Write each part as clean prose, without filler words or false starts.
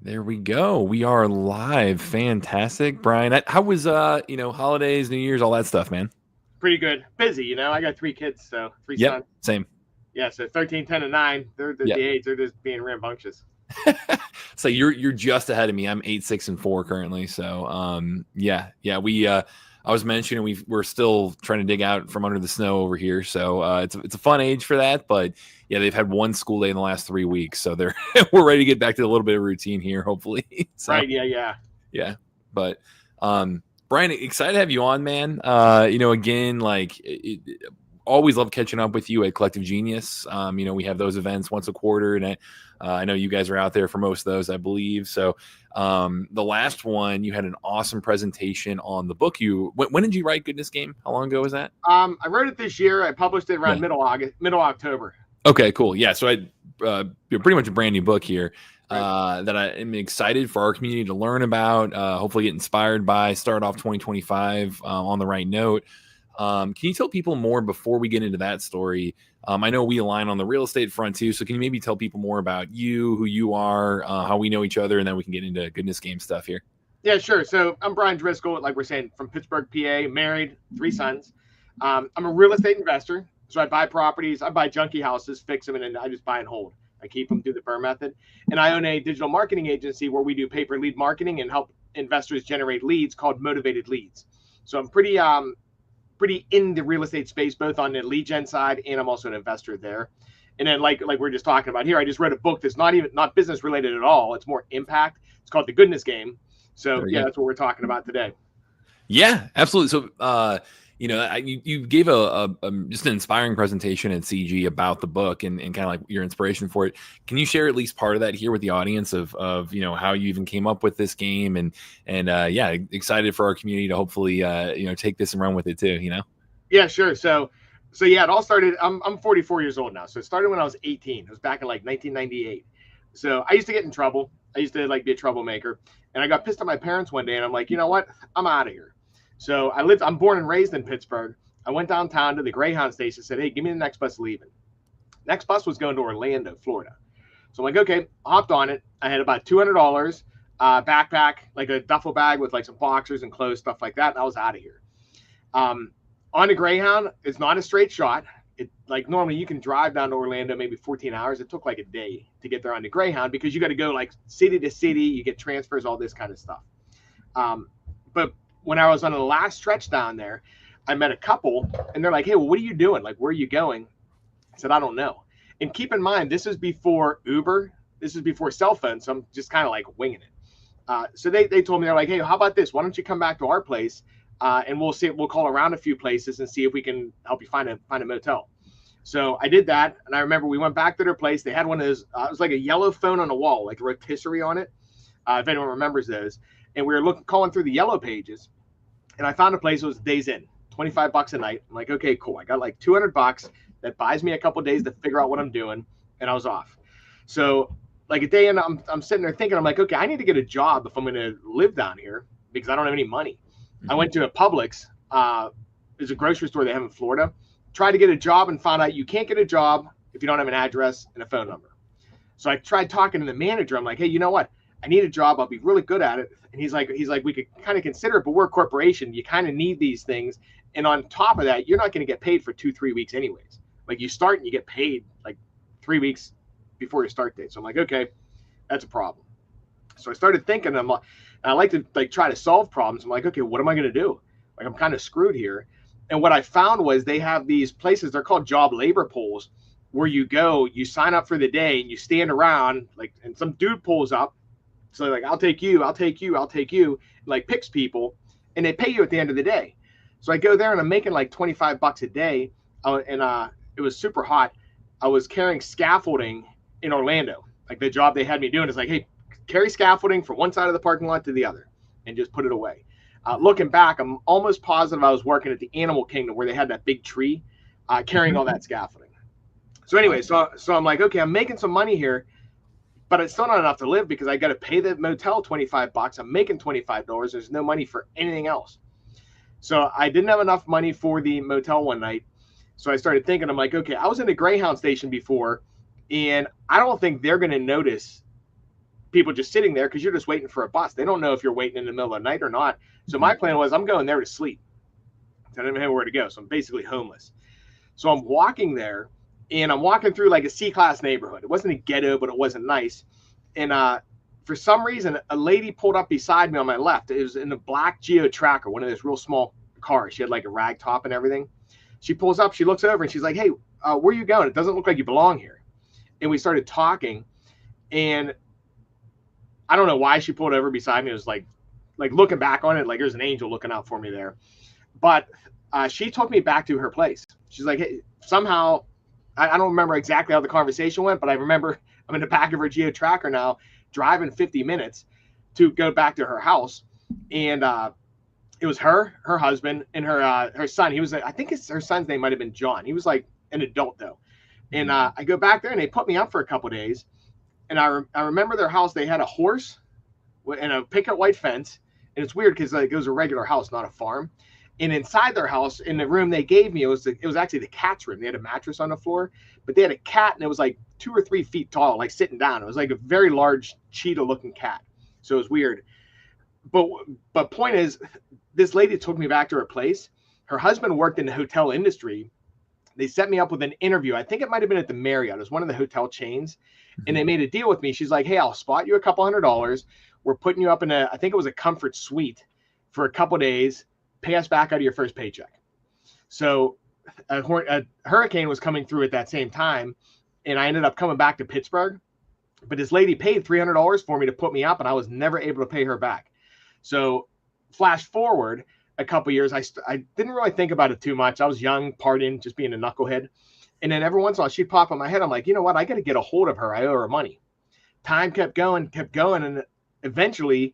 There we go. We are live. Fantastic. Brian, how was holidays, New Year's, all that stuff, man? Pretty good. Busy, I got three kids, so three Yep, sons. same. Yeah, so 13, 10, and 9. They're Yeah. the age. They're just being rambunctious. So you're just ahead of me. I'm 8, 6, and 4 currently. So yeah. We I was mentioning we're still trying to dig out from under the snow over here. So it's a fun age for that. But yeah, they've had one school day in the last 3 weeks, so they're we're ready to get back to a little bit of routine here, hopefully. So Right? Yeah. yeah. But Brian, excited to have you on, man. Again, always love catching up with you at Collective Genius. We have those events once a quarter, and I know you guys are out there for most of those, I believe. So the last one, you had an awesome presentation on the book. When did you write Goodness Game? How long ago was that? I wrote it this year. I published it around middle October. Okay, cool. Yeah, so pretty much a brand new book here. That I am excited for our community to learn about, hopefully get inspired by, start off 2025 on the right note. Can you tell people more before we get into that story? I know we align on the real estate front too, so can you maybe tell people more about you, who you are, how we know each other, and then we can get into Goodness Game stuff here. Yeah, sure. So I'm Bryan Driscoll, like we're saying, from Pittsburgh, PA, married, 3 sons. I'm a real estate investor, so I buy properties, I buy junky houses, fix them, and then I just buy and hold. I keep them through the BRRRR method. And I own a digital marketing agency where we do pay-per lead marketing and help investors generate leads called Motivated Leads. So I'm pretty in the real estate space, both on the lead gen side, and I'm also an investor there. And then like we're just talking about here, I just read a book that's not business related at all. It's more impact. It's called The Goodness Game. So yeah, that's what we're talking about today. Yeah, absolutely. So you gave a just an inspiring presentation at CG about the book and kind of like your inspiration for it. Can you share at least part of that here with the audience of how you even came up with this game and excited for our community to hopefully take this and run with it too. Yeah, sure. So yeah, it all started. I'm 44 years old now. So it started when I was 18. It was back in like 1998. So I used to get in trouble. I used to be a troublemaker, and I got pissed at my parents one day, and I'm like, you know what? I'm out of here. So I'm born and raised in Pittsburgh. I went downtown to the Greyhound station, said, hey, give me the next bus leaving. Next bus was going to Orlando, Florida. So I'm like, okay, I hopped on it. I had about $200, backpack, like a duffel bag with like some boxers and clothes, stuff like that. And I was out of here. On the Greyhound, it's not a straight shot. It like normally you can drive down to Orlando maybe 14 hours. It took like a day to get there on the Greyhound because you got to go like city to city. You get transfers, all this kind of stuff. But when I was on the last stretch down there, I met a couple and they're like, hey, well, what are you doing? Like, where are you going? I said, I don't know. And keep in mind, this is before Uber. This is before cell phones. So I'm just kind of like winging it. So they told me, they're like, hey, how about this? Why don't you come back to our place? And we'll call around a few places and see if we can help you find a motel. So I did that. And I remember we went back to their place. They had one of those, it was like a yellow phone on the wall, like a rotisserie on it. If anyone remembers those. And we were calling through the yellow pages. And I found a place that was Days Inn, $25 a night. I'm like, okay, cool. I got like $200 that buys me a couple of days to figure out what I'm doing. And I was off. So like a day in, I'm sitting there thinking, I'm like, okay, I need to get a job if I'm going to live down here because I don't have any money. Mm-hmm. I went to a Publix. There's a grocery store they have in Florida. Tried to get a job and found out you can't get a job if you don't have an address and a phone number. So I tried talking to the manager. I'm like, hey, you know what? I need a job. I'll be really good at it. And he's like, we could kind of consider it, but we're a corporation. You kind of need these things. And on top of that, you're not going to get paid for 2-3 weeks anyways. Like you start and you get paid like 3 weeks before your start date. So I'm like, okay, that's a problem. So I started thinking, I like to like try to solve problems. I'm like, okay, what am I going to do? Like I'm kind of screwed here. And what I found was they have these places, they're called job labor pools, where you go, you sign up for the day and you stand around like, and some dude pulls up. So like, I'll take you, like picks people and they pay you at the end of the day. So I go there and I'm making like $25 a day. And it was super hot. I was carrying scaffolding in Orlando. Like the job they had me doing is like, hey, carry scaffolding from one side of the parking lot to the other and just put it away. Looking back, I'm almost positive I was working at the Animal Kingdom where they had that big tree carrying all that scaffolding. So anyway, so I'm like, okay, I'm making some money here. But it's still not enough to live because I got to pay the motel $25. I'm making $25. There's no money for anything else. So I didn't have enough money for the motel one night. So I started thinking, I'm like, okay, I was in a Greyhound station before, and I don't think they're going to notice people just sitting there because you're just waiting for a bus. They don't know if you're waiting in the middle of the night or not. So my plan was I'm going there to sleep. I didn't know where to go. So I'm basically homeless. So I'm walking there, and I'm walking through like a C-class neighborhood. It wasn't a ghetto, but it wasn't nice. And for some reason, a lady pulled up beside me on my left. It was in a black Geo Tracker, one of those real small cars. She had like a rag top and everything. She pulls up, she looks over, and she's like, hey, where are you going? It doesn't look like you belong here. And we started talking, and I don't know why she pulled over beside me. It was like looking back on it, like there's an angel looking out for me there. But she took me back to her place. She's like, hey, somehow, I don't remember exactly how the conversation went, but I remember I'm in the back of her Geo Tracker now, driving 50 minutes to go back to her house. And it was her husband, and her son. He was, I think her son's name might have been John. He was like an adult though. And I go back there, and they put me up for a couple of days. And I remember their house. They had a horse and a picket white fence. And it's weird because like, it was a regular house, not a farm. And inside their house, in the room they gave me, it was actually the cat's room. They had a mattress on the floor, but they had a cat, and it was like 2 or 3 feet tall, like sitting down. It was like a very large cheetah-looking cat. So it was weird. But point is, this lady took me back to her place. Her husband worked in the hotel industry. They set me up with an interview. I think it might have been at the Marriott. It was one of the hotel chains. And they made a deal with me. She's like, hey, I'll spot you a couple $100. We're putting you up in I think it was a comfort suite for a couple days. Pay us back out of your first paycheck. So a hurricane was coming through at that same time, and I ended up coming back to Pittsburgh. But this lady paid $300 for me to put me up, and I was never able to pay her back. So flash forward a couple years, I didn't really think about it too much. I was young, partying, just being a knucklehead. And then every once in a while, she'd pop in my head. I'm like, you know what? I got to get a hold of her. I owe her money. Time kept going. And eventually,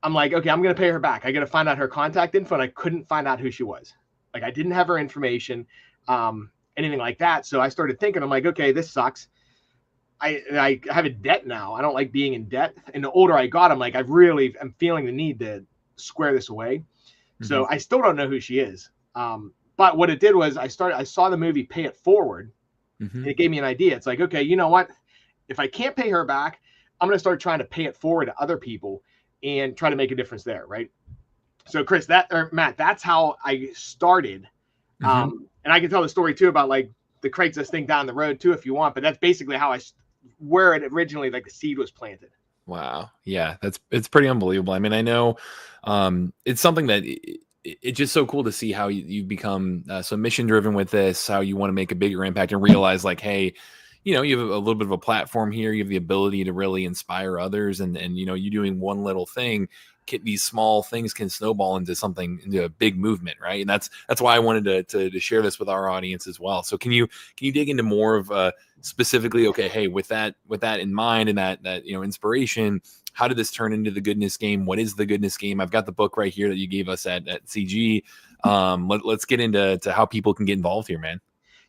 I'm like, okay, I'm going to pay her back. I got to find out her contact info, and I couldn't find out who she was. Like, I didn't have her information, anything like that. So I started thinking, I'm like, okay, this sucks. I have a debt now. I don't like being in debt. And the older I got, I'm like, I'm feeling the need to square this away. Mm-hmm. So I still don't know who she is. But what it did was I saw the movie Pay It Forward, mm-hmm. and it gave me an idea. It's like, okay, you know what? If I can't pay her back, I'm going to start trying to pay it forward to other people and try to make a difference there, right? So Chris, Matt, that's how I started. Mm-hmm. And I can tell the story too about like the Craigslist thing down the road too, if you want, but that's basically where it originally, like the seed was planted. Wow. Yeah. It's pretty unbelievable. I mean, I know it's something that it's just so cool to see how you've become so mission driven with this, how you want to make a bigger impact and realize like, hey, you know, you have a little bit of a platform here. You have the ability to really inspire others. And you know, you doing one little thing, these small things can snowball into a big movement. Right. And that's why I wanted to share this with our audience as well. So can you dig into more of specifically, okay, hey, with that in mind and that, you know, inspiration, how did this turn into the goodness game? What is the goodness game? I've got the book right here that you gave us at CG. Let's get into how people can get involved here, man.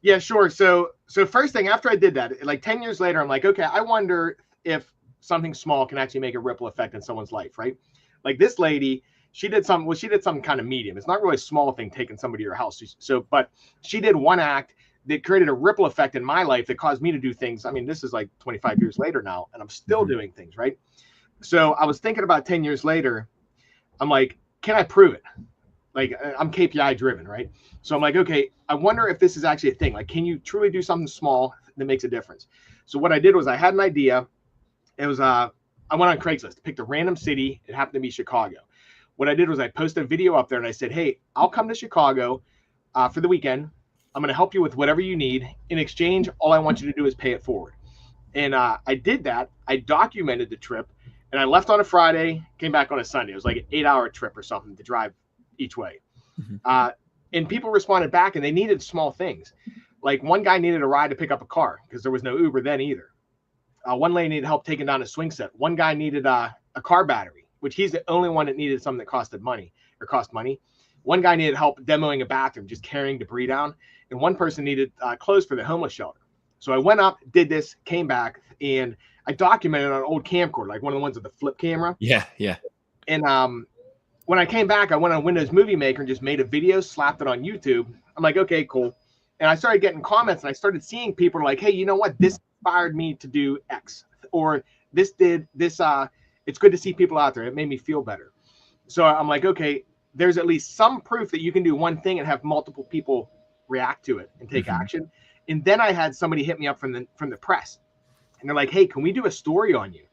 Yeah, sure. So first thing, after I did that, like 10 years later, I'm like, okay, I wonder if something small can actually make a ripple effect in someone's life, right? Like this lady, she did something kind of medium. It's not really a small thing taking somebody to your house. But she did one act that created a ripple effect in my life that caused me to do things. I mean, this is like 25 years later now, and I'm still mm-hmm. doing things, right? So I was thinking about 10 years later, I'm like, can I prove it? Like I'm KPI driven, right? So I'm like, okay, I wonder if this is actually a thing. Like, can you truly do something small that makes a difference? So what I did was I had an idea. It was, I went on Craigslist, picked a random city. It happened to be Chicago. What I did was I posted a video up there and I said, hey, I'll come to Chicago for the weekend. I'm going to help you with whatever you need. In exchange, all I want you to do is pay it forward. And I did that. I documented the trip, and I left on a Friday, came back on a Sunday. It was like an 8-hour trip or something to drive each way. Mm-hmm. And people responded back, and they needed small things. Like one guy needed a ride to pick up a car because there was no Uber then either. One lady needed help taking down a swing set. One guy needed a car battery, which he's the only one that needed something that cost money. One guy needed help demoing a bathroom, just carrying debris down. And one person needed clothes for the homeless shelter. So I went up, did this, came back, and I documented on an old camcorder, like one of the ones with the flip camera. Yeah, yeah. And when I came back, I went on Windows Movie Maker and just made a video, slapped it on YouTube. I'm like, okay, cool. And I started getting comments, and I started seeing people like, hey, you know what? This inspired me to do X. Or this did this. It's good to see people out there. It made me feel better. So I'm like, okay, there's at least some proof that you can do one thing and have multiple people react to it and take action. And then I had somebody hit me up from the press, and they're like, hey, can we do a story on you?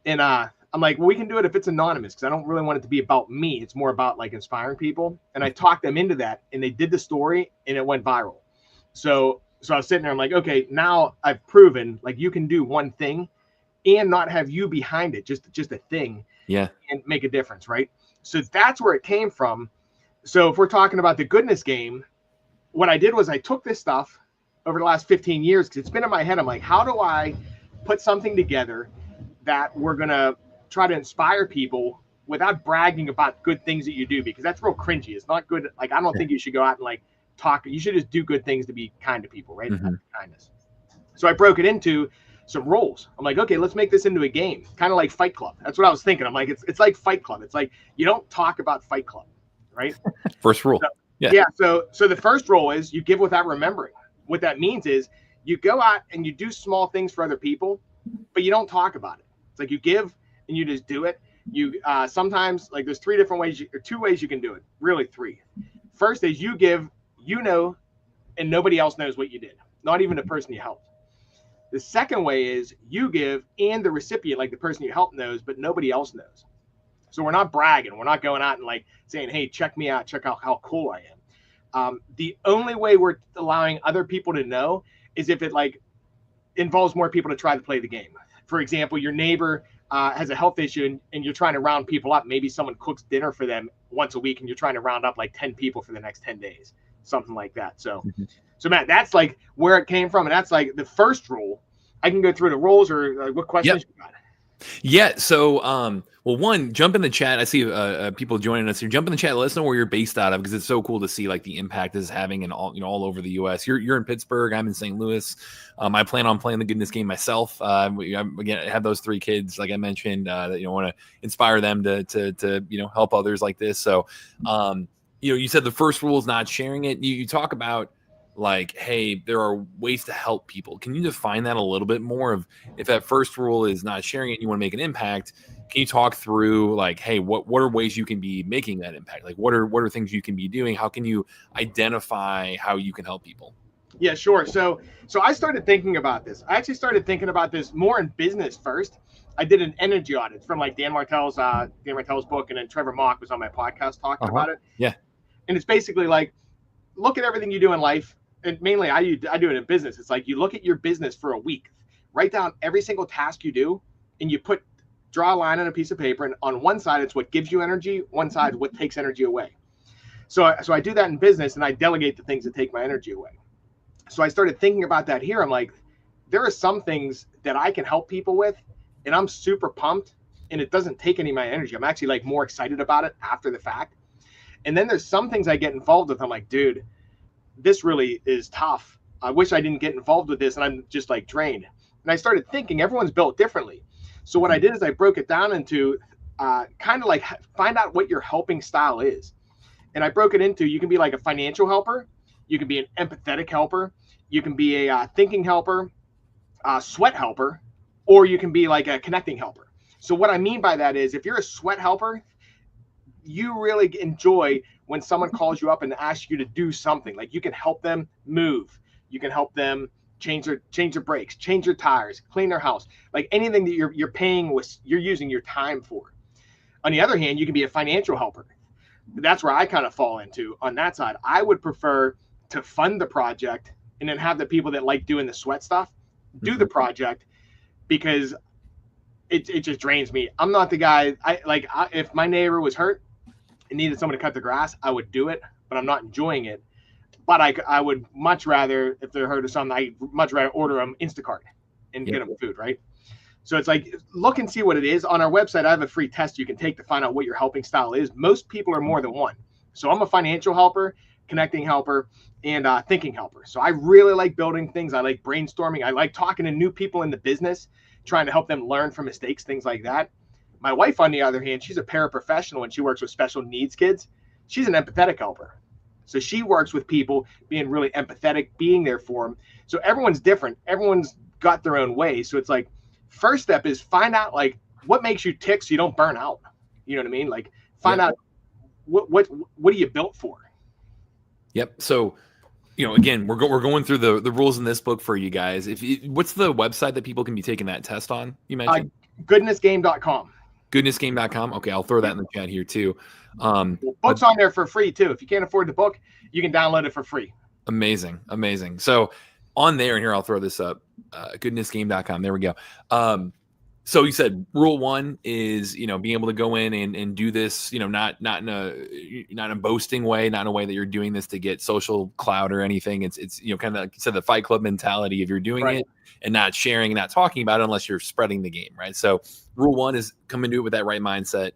And I'm like, well, we can do it if it's anonymous, because I don't really want it to be about me. It's more about like inspiring people. And I talked them into that, and they did the story, and it went viral. So I was sitting there, I'm like, okay, now I've proven like you can do one thing and not have you behind it, just a thing, and make a difference, right? So that's where it came from. So if we're talking about the goodness game, what I did was I took this stuff over the last 15 years, because it's been in my head. I'm like, how do I put something together that we're going to try to inspire people without bragging about good things that you do? Because that's real cringy. It's not good. Like, I don't think you should go out and like talk. You should just do good things to be kind to people, right? Kindness. So I broke it into some roles. I'm like, okay, let's make this into a game, kind of like Fight Club. That's what I was thinking. I'm like, it's like Fight Club. It's like, you don't talk about Fight Club, right? First rule. So the first rule is you give without remembering. What that means is you go out and you do small things for other people, but you don't talk about it. It's like you give and you just do it. You sometimes, like, there's three different ways, or two ways you can do it. Really, three. First is you give, and nobody else knows what you did, not even the person you helped. The second way is you give and the recipient, like the person you help, knows, but nobody else knows. So we're not bragging. We're not going out and like saying, hey, check me out. Check out how cool I am. The only way we're allowing other people to know is if it like involves more people to try to play the game. For example, your neighbor has a health issue and you're trying to round people up. Maybe someone cooks dinner for them once a week and you're trying to round up like 10 people for the next 10 days, something like that. So Matt, that's like where it came from. And that's like the first rule. I can go through the rules, or what questions you got? Yeah. So, well, one, jump in the chat. I see people joining us here. Jump in the chat. Let us know where you're based out of, because it's so cool to see like the impact this is having in all over the U.S. You're in Pittsburgh. I'm in St. Louis. I plan on playing the goodness game myself. Again, I have those 3 kids, like I mentioned, that want to inspire them to help others like this. So, you said the first rule is not sharing it. You talk about, like, hey, there are ways to help people. Can you define that a little bit more? Of if that first rule is not sharing it and you want to make an impact, can you talk through like, hey, what are ways you can be making that impact? Like, what are things you can be doing? How can you identify how you can help people? Yeah, sure. So I started thinking about this. I actually started thinking about this more in business first. I did an energy audit from like Dan Martell's book, and then Trevor Mock was on my podcast talking about it. Yeah. And it's basically like, look at everything you do in life. And mainly I do it in business. It's like you look at your business for a week, write down every single task you do, and you draw a line on a piece of paper. And on one side, it's what gives you energy. One side, what takes energy away. So I do that in business, and I delegate the things that take my energy away. So I started thinking about that here. I'm like, there are some things that I can help people with, and I'm super pumped, and it doesn't take any of my energy. I'm actually like more excited about it after the fact. And then there's some things I get involved with. I'm like, dude, this really is tough. I wish I didn't get involved with this, and I'm just like drained. And I started thinking everyone's built differently. So what I did is I broke it down into kind of like find out what your helping style is. And I broke it into, you can be like a financial helper, you can be an empathetic helper, you can be a thinking helper, a sweat helper, or you can be like a connecting helper. So what I mean by that is, if you're a sweat helper, you really enjoy when someone calls you up and asks you to do something. Like, you can help them move, you can help them change their brakes, change their tires, clean their house, like anything that you're using your time for. On the other hand, you can be a financial helper. That's where I kind of fall into on that side. I would prefer to fund the project and then have the people that like doing the sweat stuff do the project, because it just drains me. I'm not the guy. If my neighbor was hurt and needed someone to cut the grass, I would do it, but I'm not enjoying it. But I would much rather, if they're hurt or something, I'd much rather order them Instacart and get them food, right? So it's like, look and see what it is. On our website, I have a free test you can take to find out what your helping style is. Most people are more than one. So I'm a financial helper, connecting helper, and thinking helper. So I really like building things. I like brainstorming. I like talking to new people in the business, trying to help them learn from mistakes, things like that. My wife, on the other hand, she's a paraprofessional and she works with special needs kids. She's an empathetic helper. So she works with people, being really empathetic, being there for them. So everyone's different. Everyone's got their own way. So it's like, first step is find out like what makes you tick so you don't burn out. You know what I mean? Like find out what are you built for? Yep. So, again, we're going through the rules in this book for you guys. What's the website that people can be taking that test on? You mentioned goodnessgame.com. Goodnessgame.com. Okay, I'll throw that in the chat here too. Books on there for free too. If you can't afford the book, you can download it for free. Amazing. So on there, and here I'll throw this up, goodnessgame.com. There we go. So you said rule one is, being able to go in and do this, not in a boasting way, not in a way that you're doing this to get social clout or anything. It's kind of like you said, the Fight Club mentality of you're doing it and not sharing and not talking about it unless you're spreading the game, right? So rule one is come into it with that right mindset.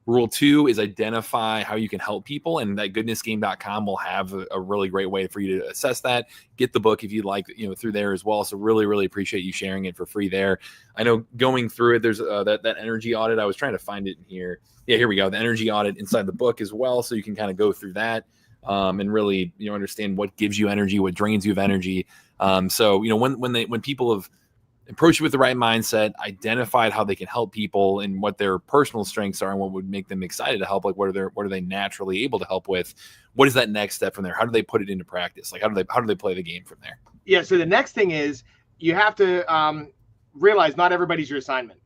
Rule two is identify how you can help people, and that goodnessgame.com will have a really great way for you to assess that. Get the book if you'd like, through there as well. So really, really appreciate you sharing it for free there. I know going through it, there's that energy audit. I was trying to find it in here. Yeah, here we go. The energy audit inside the book as well. So you can kind of go through that and really, understand what gives you energy, what drains you of energy. So, when people have approach it with the right mindset, identified how they can help people and what their personal strengths are and what would make them excited to help. Like what are they naturally able to help with? What is that next step from there? How do they put it into practice? Like how do they play the game from there? Yeah. So the next thing is you have to realize not everybody's your assignment.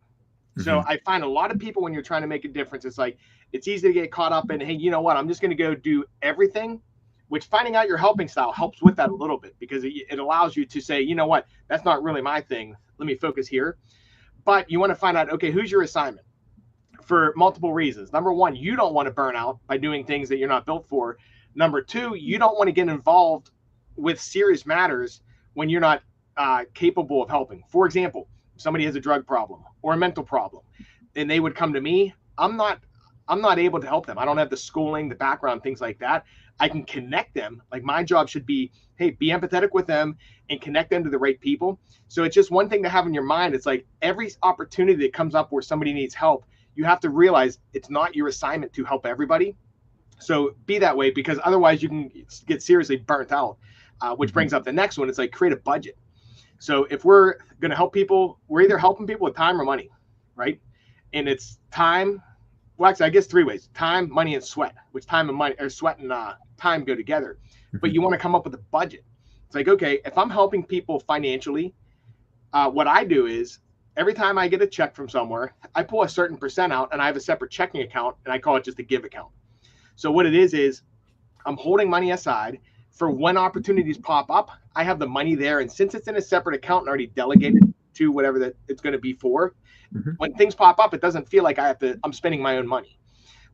Mm-hmm. So I find a lot of people when you're trying to make a difference, it's like, it's easy to get caught up in, hey, you know what? I'm just going to go do everything. Which finding out your helping style helps with that a little bit because it allows you to say, you know what, that's not really my thing. Let me focus here. But you want to find out, okay, who's your assignment for multiple reasons. Number one, you don't want to burn out by doing things that you're not built for. Number two, you don't want to get involved with serious matters when you're not capable of helping. For example, if somebody has a drug problem or a mental problem and they would come to me, I'm not able to help them. I don't have the schooling, the background, things like that. I can connect them. Like my job should be, hey, be empathetic with them and connect them to the right people. So it's just one thing to have in your mind. It's like every opportunity that comes up where somebody needs help, you have to realize it's not your assignment to help everybody. So be that way because otherwise you can get seriously burnt out, which brings up the next one. It's like create a budget. So if we're going to help people, we're either helping people with time or money, right? And it's time. Well, actually, I guess three ways: time, money, and sweat. Which time and money, or sweat and time go together. But you want to come up with a budget. It's like, okay, if I'm helping people financially, what I do is every time I get a check from somewhere, I pull a certain percent out, and I have a separate checking account, and I call it just a give account. So what it is I'm holding money aside for when opportunities pop up. I have the money there, and since it's in a separate account and already delegated to whatever that it's going to be for. When things pop up, it doesn't feel like I'm spending my own money.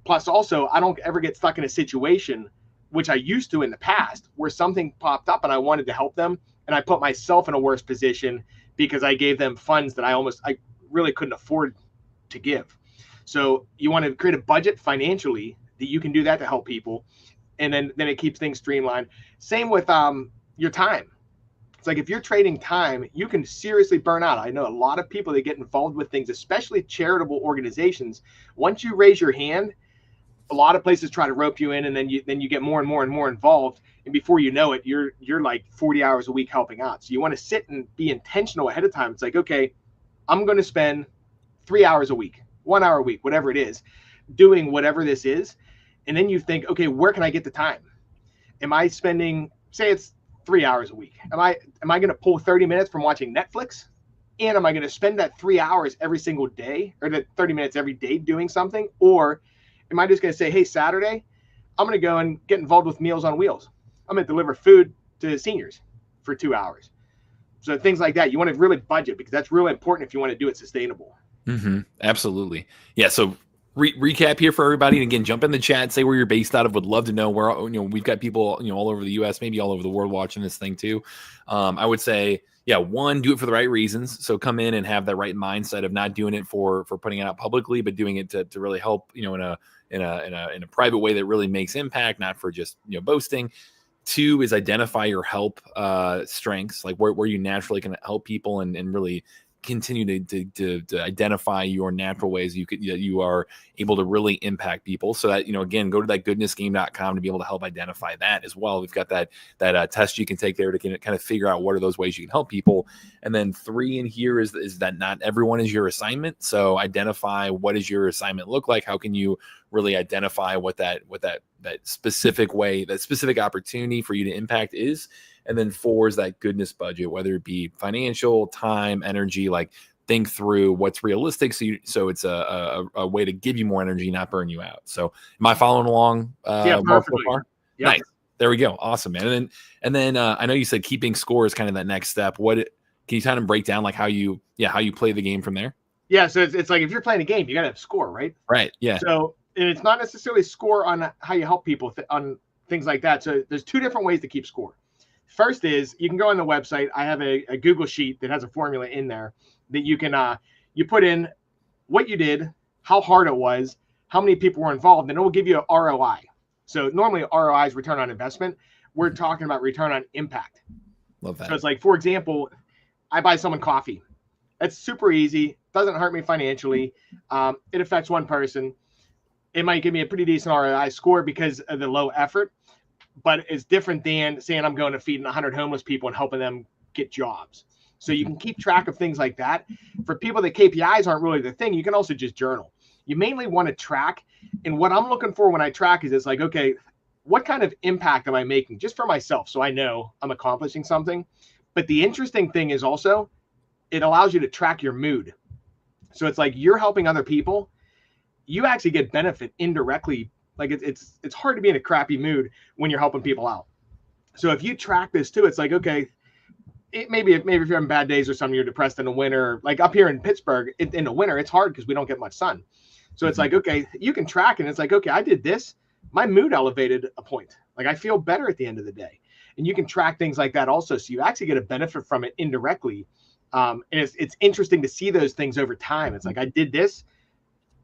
Plus also, I don't ever get stuck in a situation, which I used to in the past, where something popped up and I wanted to help them. And I put myself in a worse position because I gave them funds that I really couldn't afford to give. So you want to create a budget financially that you can do that to help people. And then it keeps things streamlined. Same with your time. It's like if you're trading time, you can seriously burn out. I know a lot of people that get involved with things, especially charitable organizations. Once you raise your hand, a lot of places try to rope you in, and then you get more and more and more involved. And before you know it, you're like 40 hours a week helping out. So you want to sit and be intentional ahead of time. It's like, okay, I'm going to spend 3 hours a week, 1 hour a week, whatever it is, doing whatever this is. And then you think, okay, where can I get the time? Am I spending, say it's 3 hours a week? Am I going to pull 30 minutes from watching Netflix? And am I going to spend that 3 hours every single day, or that 30 minutes every day doing something? Or am I just going to say, hey, Saturday, I'm going to go and get involved with Meals on Wheels. I'm going to deliver food to seniors for 2 hours. So things like that, you want to really budget because that's really important if you want to do it sustainable. Absolutely. Yeah. So recap here for everybody. And again, jump in the chat, say where you're based out of. Would love to know where, we've got people, all over the US, maybe all over the world watching this thing too. I would say, one, do it for the right reasons. So come in and have that right mindset of not doing it for putting it out publicly, but doing it to really help, in a private way that really makes impact, not for just, boasting. Two is identify your help strengths, like where you naturally can help people and really continue to identify your natural ways you are able to really impact people. So that, again, go to that goodnessgame.com to be able to help identify that as well. We've got that test you can take there to kind of figure out what are those ways you can help people. And then 3 in here is that not everyone is your assignment. So identify what does your assignment look like? How can you really identify what that specific way, that specific opportunity for you to impact is. And then 4 is that goodness budget, whether it be financial, time, energy, like think through what's realistic. So it's a way to give you more energy, not burn you out. So am I following along? Yeah, perfectly. So far? Yep. Nice. There we go. Awesome, man. And then I know you said keeping score is kind of that next step. Can you kind of break down like how you play the game from there? Yeah. So it's like, if you're playing a game, you got to have score, right? Right. Yeah. So, and it's not necessarily score on how you help people on things like that. So there's 2 different ways to keep score. First is you can go on the website. I have a Google sheet that has a formula in there that you can you put in what you did, how hard it was, how many people were involved, and it will give you an ROI. So normally ROI is return on investment. We're talking about return on impact. Love that. So it's like, for example, I buy someone coffee. That's super easy. Doesn't hurt me financially. It affects one person. It might give me a pretty decent ROI score because of the low effort, but it's different than saying I'm going to feed 100 homeless people and helping them get jobs. So you can keep track of things like that. For people that KPIs aren't really the thing, you can also just journal. You mainly want to track. And what I'm looking for when I track is it's like, okay, what kind of impact am I making just for myself? So I know I'm accomplishing something. But the interesting thing is also it allows you to track your mood. So it's like you're helping other people. You actually get benefit indirectly. Like it's hard to be in a crappy mood when you're helping people out. So if you track this too, it's like, okay, maybe if you're having bad days or something, you're depressed in the winter, like up here in Pittsburgh in the winter, it's hard because we don't get much sun. So it's like, okay, you can track and it's like, okay, I did this. My mood elevated a point. Like I feel better at the end of the day. And you can track things like that also. So you actually get a benefit from it indirectly. And it's interesting to see those things over time. It's like, I did this.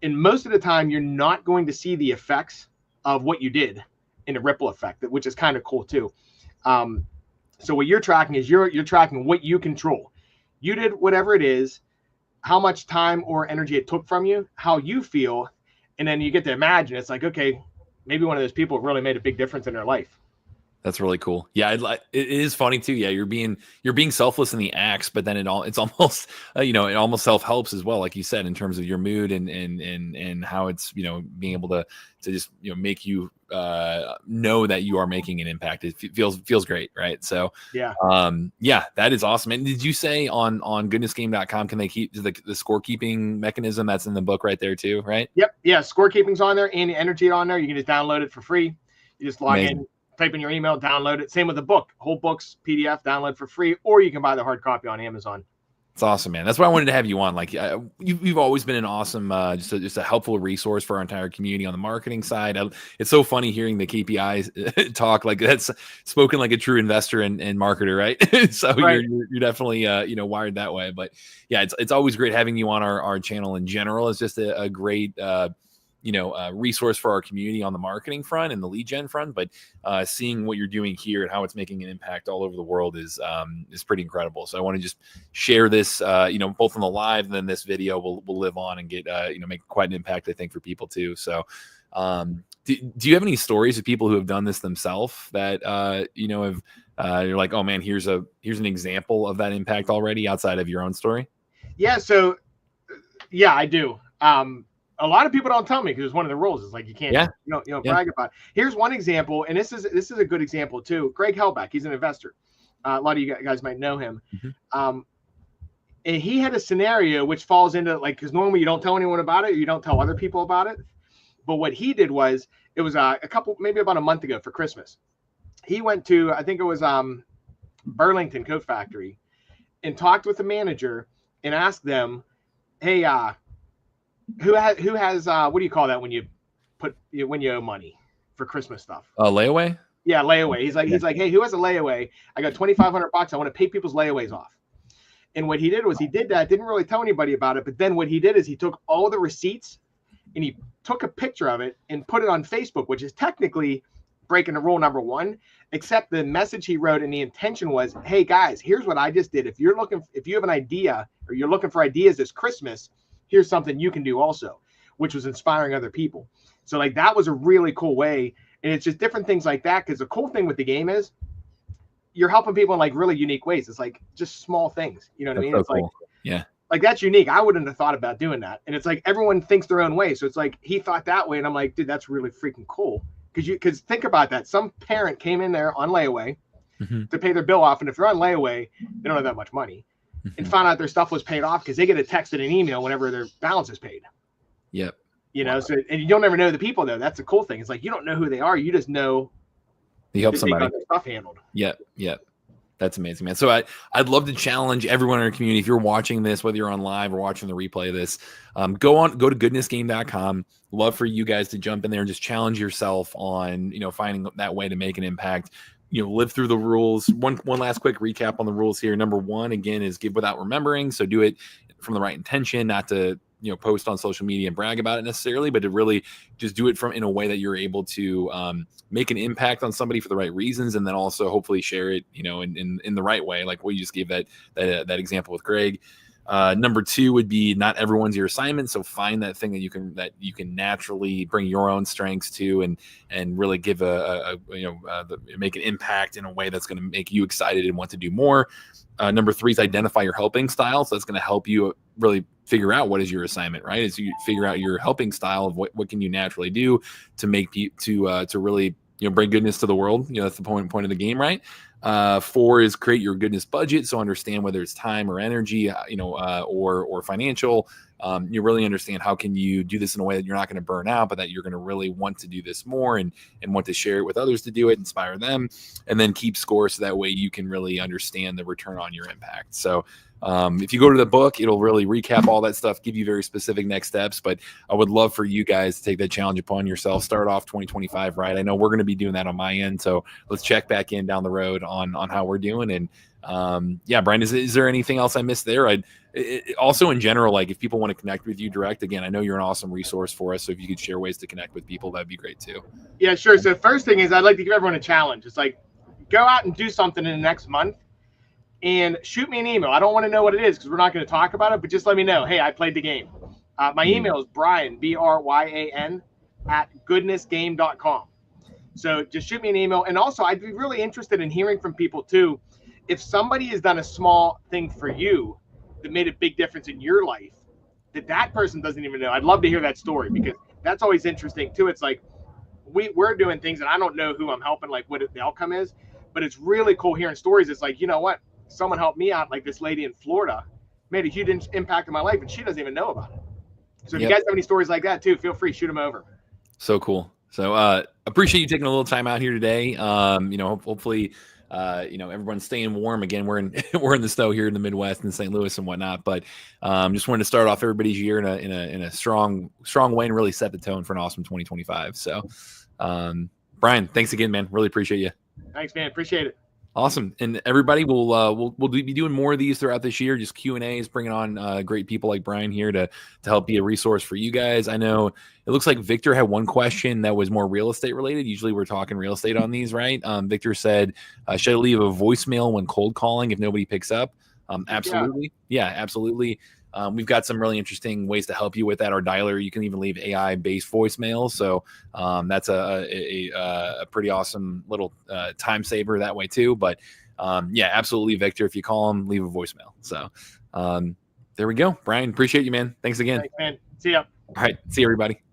And most of the time, you're not going to see the effects of what you did in a ripple effect, which is kind of cool too. So what you're tracking is you're tracking what you control. You did whatever it is, how much time or energy it took from you, how you feel, and then you get to imagine. It's like, okay, maybe one of those people really made a big difference in their life. That's really cool. Yeah, it is funny too. Yeah, you're being selfless in the acts, but then it's almost it almost self-helps as well, like you said, in terms of your mood and how it's being able to just make you know that you are making an impact. It feels great, right? So yeah, that is awesome. And did you say on goodnessgame.com can they keep the scorekeeping mechanism that's in the book right there too, right? Yep, yeah, scorekeeping's on there and the energy on there. You can just download it for free. You just log in. Type in your email, download it. Same with the book. Whole book's PDF, download for free, or you can buy the hard copy on Amazon. It's awesome, man. That's why I wanted to have you on. Like, you've always been an awesome, just a helpful resource for our entire community on the marketing side. It's so funny hearing the KPIs talk. Like that's spoken like a true investor and marketer, right? So right. You're definitely wired that way. But yeah, it's always great having you on our channel in general. It's just a great resource for our community on the marketing front and the lead gen front, but seeing what you're doing here and how it's making an impact all over the world is pretty incredible. So I want to just share this, both on the live and then this video will live on and get, make quite an impact, I think, for people too. So do you have any stories of people who have done this themselves that, have, you're like, oh man, here's an example of that impact already outside of your own story? Yeah. So yeah, I do. A lot of people don't tell me because it's one of the rules. It's like you can't, brag about it. Here's one example, and this is a good example too. Greg Hellback, he's an investor. A lot of you guys might know him. Mm-hmm. And he had a scenario which falls into because normally you don't tell anyone about it, you don't tell other people about it. But what he did was, it was maybe about a month ago for Christmas. He went to, I think it was Burlington Coat Factory, and talked with the manager and asked them, hey, who has what do you call that when you owe money for Christmas stuff? Layaway? Yeah, layaway. He's like, hey, who has a layaway? I got $2,500. I want to pay people's layaways off. And what he did was he did that, didn't really tell anybody about it. But then what he did is he took all the receipts and he took a picture of it and put it on Facebook, which is technically breaking the rule number one, except the message he wrote and the intention was, hey guys, here's what I just did. If you have an idea or you're looking for ideas this Christmas, here's something you can do also, which was inspiring other people. So like that was a really cool way. And it's just different things like that. Because the cool thing with the game is you're helping people in like really unique ways. It's like just small things. You know what I mean? So it's cool. like, yeah. Like that's unique. I wouldn't have thought about doing that. And it's like everyone thinks their own way. So it's like he thought that way. And I'm like, dude, that's really freaking cool. Because think about that. Some parent came in there on layaway to pay their bill off. And if they're on layaway, they don't have that much money and found out their stuff was paid off because they get a text and an email whenever their balance is paid. Yep. You know, so, and you don't ever know the people though. That's the cool thing. It's like, you don't know who they are. You just know you help somebody. They got their stuff handled. Yep. Yep. That's amazing, man. So I'd love to challenge everyone in our community. If you're watching this, whether you're on live or watching the replay of this, go to goodnessgame.com. Love for you guys to jump in there and just challenge yourself on, finding that way to make an impact, live through the rules. One last quick recap on the rules here. Number one, again, is give without remembering. So do it from the right intention, not to, post on social media and brag about it necessarily, but to really just do it in a way that you're able to make an impact on somebody for the right reasons. And then also hopefully share it, in the right way. Like what you just gave that example with Greg. Number two would be not everyone's your assignment. So find that thing that you can naturally bring your own strengths to and really give make an impact in a way that's going to make you excited and want to do more. Number three is identify your helping style. So that's going to help you really figure out what is your assignment, right? As you figure out your helping style of what can you naturally do to make to really bring goodness to the world. That's the point of the game, right? Four is create your goodness budget. So understand whether it's time or energy, or financial. You really understand how can you do this in a way that you're not going to burn out, but that you're going to really want to do this more and want to share it with others to do it, inspire them, and then keep score so that way you can really understand the return on your impact. So if you go to the book, it'll really recap all that stuff, give you very specific next steps. But I would love for you guys to take that challenge upon yourself. Start off 2025 right. I know we're going to be doing that on my end. So let's check back in down the road on how we're doing. And Bryan, is there anything else I missed there? Also in general, like if people want to connect with you direct, again, I know you're an awesome resource for us. So if you could share ways to connect with people, that'd be great too. Yeah, sure. So first thing is I'd like to give everyone a challenge. It's like, go out and do something in the next month and shoot me an email. I don't want to know what it is because we're not going to talk about it, but just let me know. Hey, I played the game. My email is Bryan, BRYAN @goodnessgame.com. So just shoot me an email. And also I'd be really interested in hearing from people too. If somebody has done a small thing for you that made a big difference in your life, that person doesn't even know. I'd love to hear that story because that's always interesting too. It's like we're doing things and I don't know who I'm helping, like what the outcome is, but it's really cool hearing stories. It's like, you know what? Someone helped me out, like this lady in Florida made a huge impact on my life and she doesn't even know about it. So if you guys have any stories like that too, feel free, shoot them over. So cool. So appreciate you taking a little time out here today. Hopefully everyone's staying warm. Again, we're in the snow here in the Midwest in St. Louis and whatnot, but just wanted to start off everybody's year in a strong way and really set the tone for an awesome 2025. So Bryan, thanks again, man. Really appreciate you. Thanks, man. Appreciate it. Awesome. And everybody, we'll be doing more of these throughout this year, just Q&As, bringing on great people like Bryan here to help be a resource for you guys. I know it looks like Victor had one question that was more real estate related. Usually we're talking real estate on these, right? Victor said, should I leave a voicemail when cold calling if nobody picks up? Absolutely. Yeah, absolutely. We've got some really interesting ways to help you with that. Our dialer, you can even leave AI-based voicemails. So that's a pretty awesome little time saver that way too. But absolutely, Victor, if you call them, leave a voicemail. So there we go. Bryan, appreciate you, man. Thanks again. Thanks, man. See ya. All right. See you, everybody.